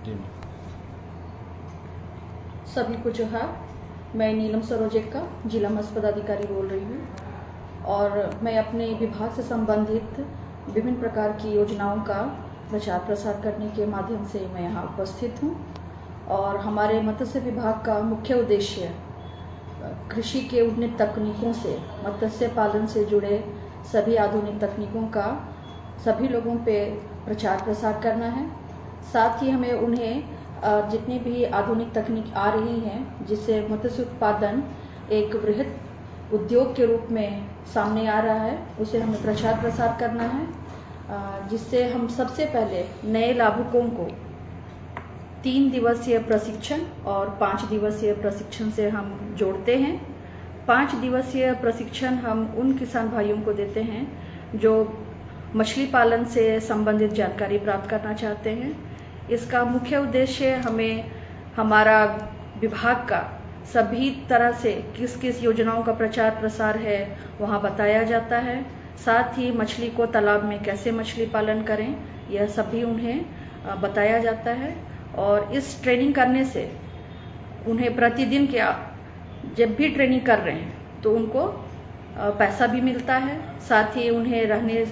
जी ma'am. सभी को जोहार। मैं नीलम सरोजेक्का जिला मत्स्य पदाधिकारी बोल रही हूँ और मैं अपने विभाग से संबंधित विभिन्न प्रकार की योजनाओं का प्रचार प्रसार करने के माध्यम से मैं यहाँ उपस्थित हूँ। और हमारे मत्स्य विभाग का मुख्य उद्देश्य कृषि के उन्नत तकनीकों से मत्स्य पालन से जुड़े सभी आधुनिक तकनीकों का सभी लोगों पे प्रचार प्रसार करना है। साथ ही हमें उन्हें जितनी भी आधुनिक तकनीक आ रही हैं जिससे मत्स्य उत्पादन एक वृहद उद्योग के रूप में सामने आ रहा है, उसे हमें प्रचार प्रसार करना है, जिससे हम सबसे पहले नए लाभुकों को 3 दिवसीय प्रशिक्षण और 5 दिवसीय प्रशिक्षण से हम जोड़ते हैं। 5 दिवसीय प्रशिक्षण हम उन किसान भाइयों को देते हैं जो मछली पालन से संबंधित जानकारी प्राप्त करना चाहते हैं। इसका मुख्य उद्देश्य हमें हमारा विभाग का सभी तरह से किस किस योजनाओं का प्रचार प्रसार है वहाँ बताया जाता है। साथ ही मछली को तालाब में कैसे मछली पालन करें यह सभी उन्हें बताया जाता है। और इस ट्रेनिंग करने से उन्हें प्रतिदिन क्या जब भी ट्रेनिंग कर रहे हैं तो उनको पैसा भी मिलता है। साथ ही उन्हें रहने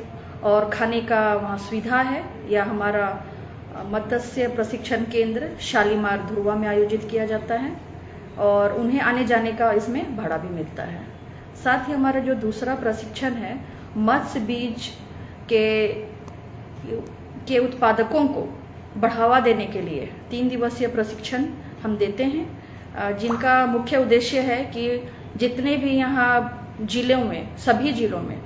और खाने का वहाँ सुविधा है। या हमारा मत्स्य प्रशिक्षण केंद्र शालीमार ध्रुवा में आयोजित किया जाता है और उन्हें आने जाने का इसमें भाड़ा भी मिलता है। साथ ही हमारा जो दूसरा प्रशिक्षण है मत्स्य बीज के उत्पादकों को बढ़ावा देने के लिए 3 दिवसीय प्रशिक्षण हम देते हैं, जिनका मुख्य उद्देश्य है कि जितने भी यहाँ जिलों में सभी जिलों में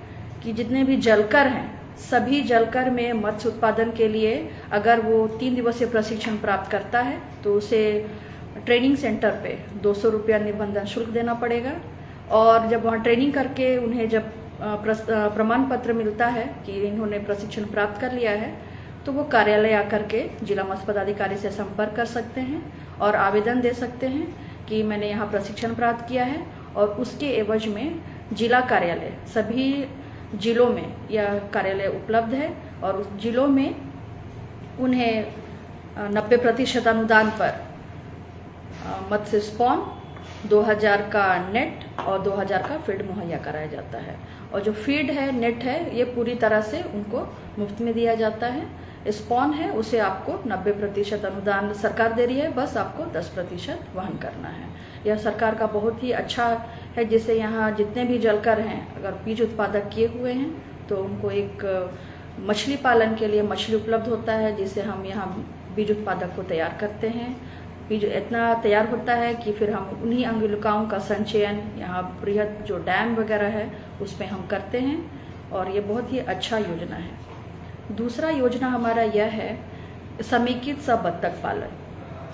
कि जितने भी जलकर हैं सभी जलकर में मत्स्य उत्पादन के लिए अगर वो 3 दिवसीय प्रशिक्षण प्राप्त करता है तो उसे ट्रेनिंग सेंटर पे 200 रुपया निबंधन शुल्क देना पड़ेगा। और जब वहाँ ट्रेनिंग करके उन्हें जब प्रमाण पत्र मिलता है कि इन्होंने प्रशिक्षण प्राप्त कर लिया है तो वो कार्यालय आकर के जिला मत्स्य पदाधिकारी से संपर्क कर सकते हैं और आवेदन दे सकते हैं कि मैंने यहाँ प्रशिक्षण प्राप्त किया है। और उसके एवज में जिला कार्यालय सभी जिलों में यह कार्यालय उपलब्ध है और उस जिलों में उन्हें 90% अनुदान पर मत्स्य स्पॉन 2000 का नेट और 2000 का फीड मुहैया कराया जाता है। और जो फीड है नेट है ये पूरी तरह से उनको मुफ्त में दिया जाता है। स्पॉन है उसे आपको 90% अनुदान सरकार दे रही है, बस आपको 10% वहन करना है। यह सरकार का बहुत ही अच्छा है, जिससे यहाँ जितने भी जलकर हैं अगर बीज उत्पादक किए हुए हैं तो उनको एक मछली पालन के लिए मछली उपलब्ध होता है, जिससे हम यहाँ बीज उत्पादक को तैयार करते हैं। बीज इतना तैयार होता है कि फिर हम उन्हीं अंगुलिकाओं का संचयन यहाँ बृहद जो डैम वगैरह है उसमें हम करते हैं और ये बहुत ही अच्छा योजना है। दूसरा योजना हमारा यह है समेकित बत्तख पालन।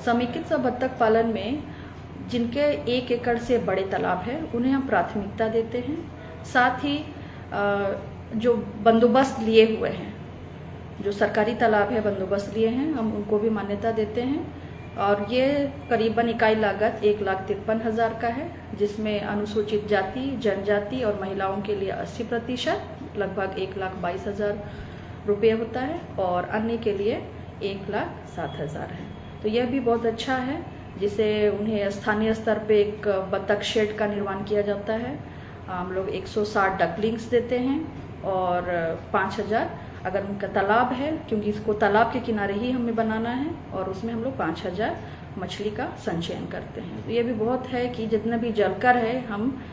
समेकित बत्तख पालन में जिनके 1 एकड़ से बड़े तालाब है उन्हें हम प्राथमिकता देते हैं। साथ ही जो बंदोबस्त लिए हुए हैं, जो सरकारी तालाब है बंदोबस्त लिए हैं, हम उनको भी मान्यता देते हैं। और ये करीबन इकाई लागत 1,53,000 का है, जिसमें अनुसूचित जाति जनजाति और महिलाओं के लिए 80% लगभग 1,22,000 रुपये होता है और अन्य के लिए 1,07,000 है। तो यह भी बहुत अच्छा है, जिसे उन्हें स्थानीय स्तर पे एक बत्तख शेड का निर्माण किया जाता है। हम लोग 160 डकलिंग्स देते हैं और 5,000 अगर उनका तालाब है, क्योंकि इसको तालाब के किनारे ही हमें बनाना है, और उसमें हम लोग 5,000 मछली का संचयन करते हैं। तो ये भी बहुत है कि जितना भी जलकर है हम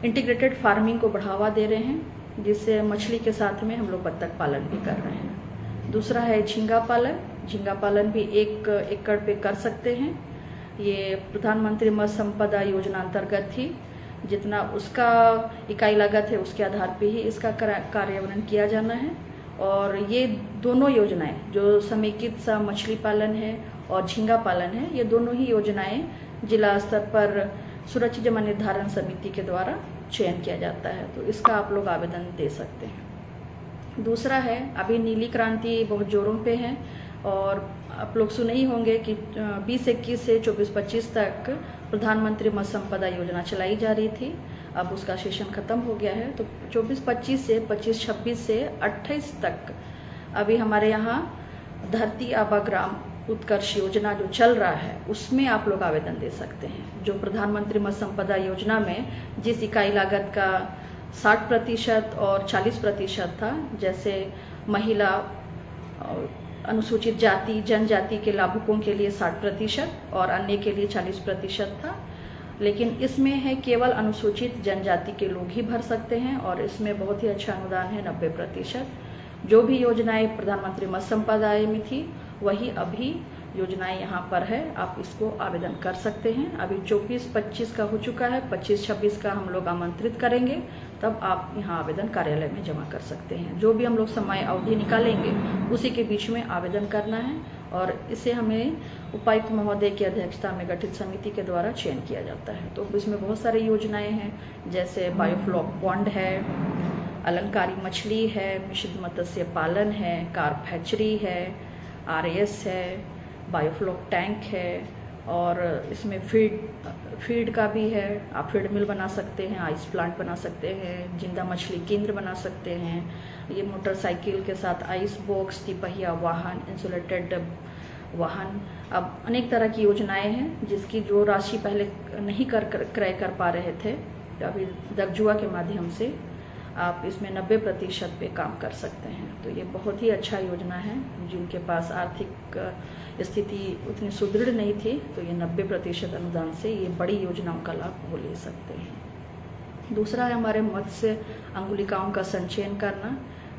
इंटीग्रेटेड फार्मिंग को बढ़ावा दे रहे हैं, जिससे मछली के साथ में हम लोग बत्तख पालन भी कर रहे हैं। दूसरा है झींगा पालन। झींगा पालन भी 1 एकड़ पे कर सकते हैं। ये प्रधानमंत्री मत्स्य संपदा योजना अंतर्गत ही जितना उसका इकाई लागत है उसके आधार पे ही इसका कार्यान्वयन किया जाना है। और ये दोनों योजनाएं जो समेकित मछली पालन है और झींगा पालन है, ये दोनों ही योजनाएं जिला स्तर पर सुरक्षित जमा निर्धारण समिति के द्वारा चयन किया जाता है, तो इसका आप लोग आवेदन दे सकते हैं। दूसरा है अभी नीली क्रांति बहुत जोरों पे है और आप लोग सुने ही होंगे कि 2021 से 24-25 तक प्रधानमंत्री मत्स्य संपदा योजना चलाई जा रही थी। अब उसका सेशन खत्म हो गया है, तो 24-25 से 25-26 से 28 तक अभी हमारे यहाँ धरती आबा ग्राम उत्कर्ष योजना जो चल रहा है उसमें आप लोग आवेदन दे सकते हैं। जो प्रधानमंत्री मत्स्य संपदा योजना में जिस इकाई लागत का 60% और 40% था, जैसे महिला, अनुसूचित जाति जनजाति के लाभुकों के लिए 60% और अन्य के लिए 40% था, लेकिन इसमें है केवल अनुसूचित जनजाति के लोग ही भर सकते हैं और इसमें बहुत ही अच्छा अनुदान है 90%। जो भी योजनाएं प्रधानमंत्री मत्स्य संपदा में थी वही अभी योजनाएं यहाँ पर है, आप इसको आवेदन कर सकते हैं। अभी 24-25 का हो चुका है, 25-26 का हम लोग आमंत्रित करेंगे, तब आप यहाँ आवेदन कार्यालय में जमा कर सकते हैं। जो भी हम लोग समय अवधि निकालेंगे उसी के बीच में आवेदन करना है और इसे हमें उपायुक्त महोदय की अध्यक्षता में गठित समिति के द्वारा चयन किया जाता है। तो इसमें बहुत सारी योजनाएं हैं, जैसे बायोफ्लॉक पॉन्ड है, अलंकारी मछली है, मिश्रित मत्स्य पालन है, कार्प हैचरी है, RAS है, बायोफ्लॉक टैंक है और इसमें फीड का भी है। आप फीड मिल बना सकते हैं, आइस प्लांट बना सकते हैं, जिंदा मछली केंद्र बना सकते हैं। ये मोटरसाइकिल के साथ आइस बॉक्स, तिपहिया वाहन, इंसुलेटेड वाहन, अब अनेक तरह की योजनाएं हैं जिसकी जो राशि पहले नहीं क्रय कर पा रहे थे, तो अभी दगजुआ के माध्यम से आप इसमें 90% पे काम कर सकते हैं। तो ये बहुत ही अच्छा योजना है। जिनके पास आर्थिक स्थिति उतनी सुदृढ़ नहीं थी तो ये 90% अनुदान से ये बड़ी योजनाओं का लाभ वो ले सकते हैं। दूसरा है हमारे मत्स्य अंगुलिकाओं का संचयन करना,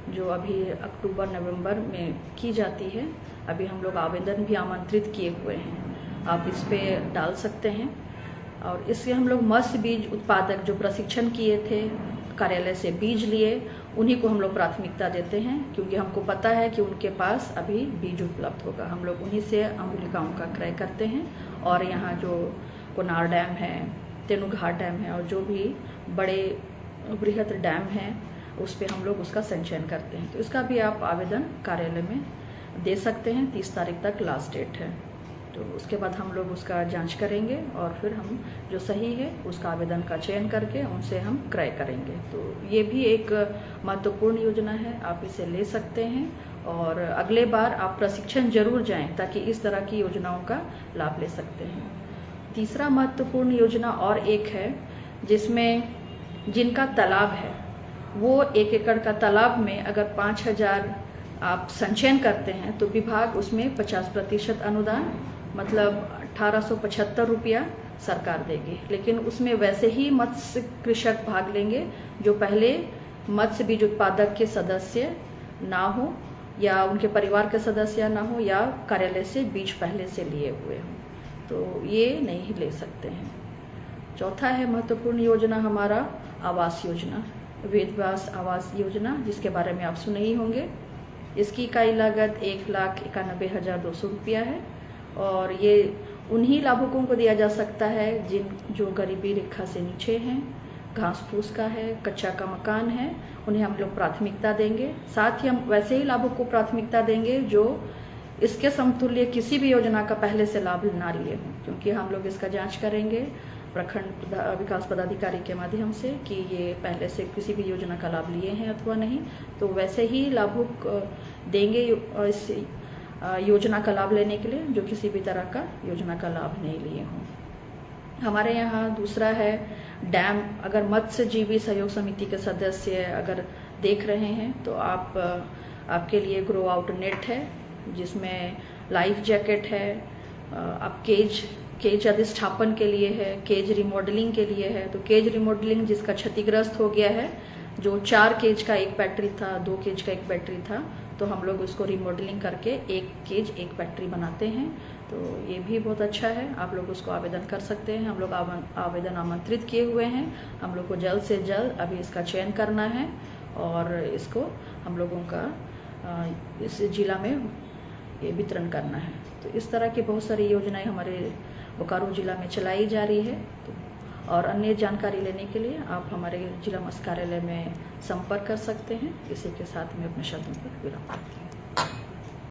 जो अभी अक्टूबर-नवंबर में की जाती है। अभी हम लोग आवेदन भी आमंत्रित किए हुए हैं, आप इस पे डाल सकते हैं। और इससे हम लोग मत्स्य बीज उत्पादक जो प्रशिक्षण किए थे, कार्यालय से बीज लिए, उन्हीं को हम लोग प्राथमिकता देते हैं, क्योंकि हमको पता है कि उनके पास अभी बीज उपलब्ध होगा। हम लोग उन्हीं से अंगुलिकाओं का क्रय करते हैं। और यहाँ जो कोनार डैम है, तेनुघाट डैम है और जो भी बड़े बृहत डैम हैं उस पर हम लोग उसका संचयन करते हैं। तो इसका भी आप आवेदन कार्यालय में दे सकते हैं। 30 तारीख तक लास्ट डेट है। तो उसके बाद हम लोग उसका जांच करेंगे और फिर हम जो सही है उसका आवेदन का चयन करके उनसे हम क्रय करेंगे। तो ये भी एक महत्वपूर्ण योजना है, आप इसे ले सकते हैं और अगले बार आप प्रशिक्षण जरूर जाएं ताकि इस तरह की योजनाओं का लाभ ले सकते हैं। तीसरा महत्वपूर्ण योजना और एक है जिसमें जिनका तालाब है वो 1 एकड़ का तालाब में अगर 5,000 आप संचयन करते हैं तो विभाग उसमें 50% अनुदान, मतलब 1875 रुपया सरकार देगी। लेकिन उसमें वैसे ही मत्स्य कृषक भाग लेंगे जो पहले मत्स्य बीज उत्पादक के सदस्य ना हो या उनके परिवार के सदस्य ना हो या कार्यालय से बीज पहले से लिए हुए हों, तो ये नहीं ले सकते हैं। चौथा है महत्वपूर्ण योजना हमारा आवास योजना, वेदव्यास आवास योजना, जिसके बारे में आप सुने ही होंगे। इसकी इकाई लागत 1,91,200 रुपया है और ये उन्हीं लाभुकों को दिया जा सकता है जो गरीबी रेखा से नीचे हैं, घास फूस का है, कच्चा का मकान है, उन्हें हम लोग प्राथमिकता देंगे। साथ ही हम वैसे ही लाभुक को प्राथमिकता देंगे जो इसके समतुल्य किसी भी योजना का पहले से लाभ ना लिए हों, क्योंकि हम लोग इसका जांच करेंगे प्रखंड विकास पदाधिकारी के माध्यम से कि ये पहले से किसी भी योजना का लाभ लिए हैं अथवा नहीं। तो वैसे ही लाभुक देंगे इस योजना का लाभ लेने के लिए जो किसी भी तरह का योजना का लाभ नहीं लिए हों। हमारे यहाँ दूसरा है डैम। अगर मत्स्यजीवी सहयोग समिति के सदस्य अगर देख रहे हैं तो आपके लिए ग्रो आउट नेट है जिसमें लाइफ जैकेट है, आप केज अधिष्ठापन के लिए है, केज रिमॉडलिंग के लिए है। तो केज रिमॉडलिंग जिसका क्षतिग्रस्त हो गया है, जो 4 केज का एक बैटरी था, 2 केज का एक बैटरी था, तो हम लोग उसको रिमॉडलिंग करके 1 केज 1 बैटरी बनाते हैं। तो ये भी बहुत अच्छा है, आप लोग उसको आवेदन कर सकते हैं। हम लोग आवेदन आमंत्रित किए हुए हैं। हम लोग को जल्द से जल्द अभी इसका चयन करना है और इसको हम लोगों का इस जिला में ये वितरण करना है। तो इस तरह की बहुत सारी योजनाएं हमारे बोकारो जिला में चलाई जा रही है। और अन्य जानकारी लेने के लिए आप हमारे जिला मत्स्य कार्यालय में संपर्क कर सकते हैं। इसी के साथ मैं अपने शब्दों पर विराम करती हूँ।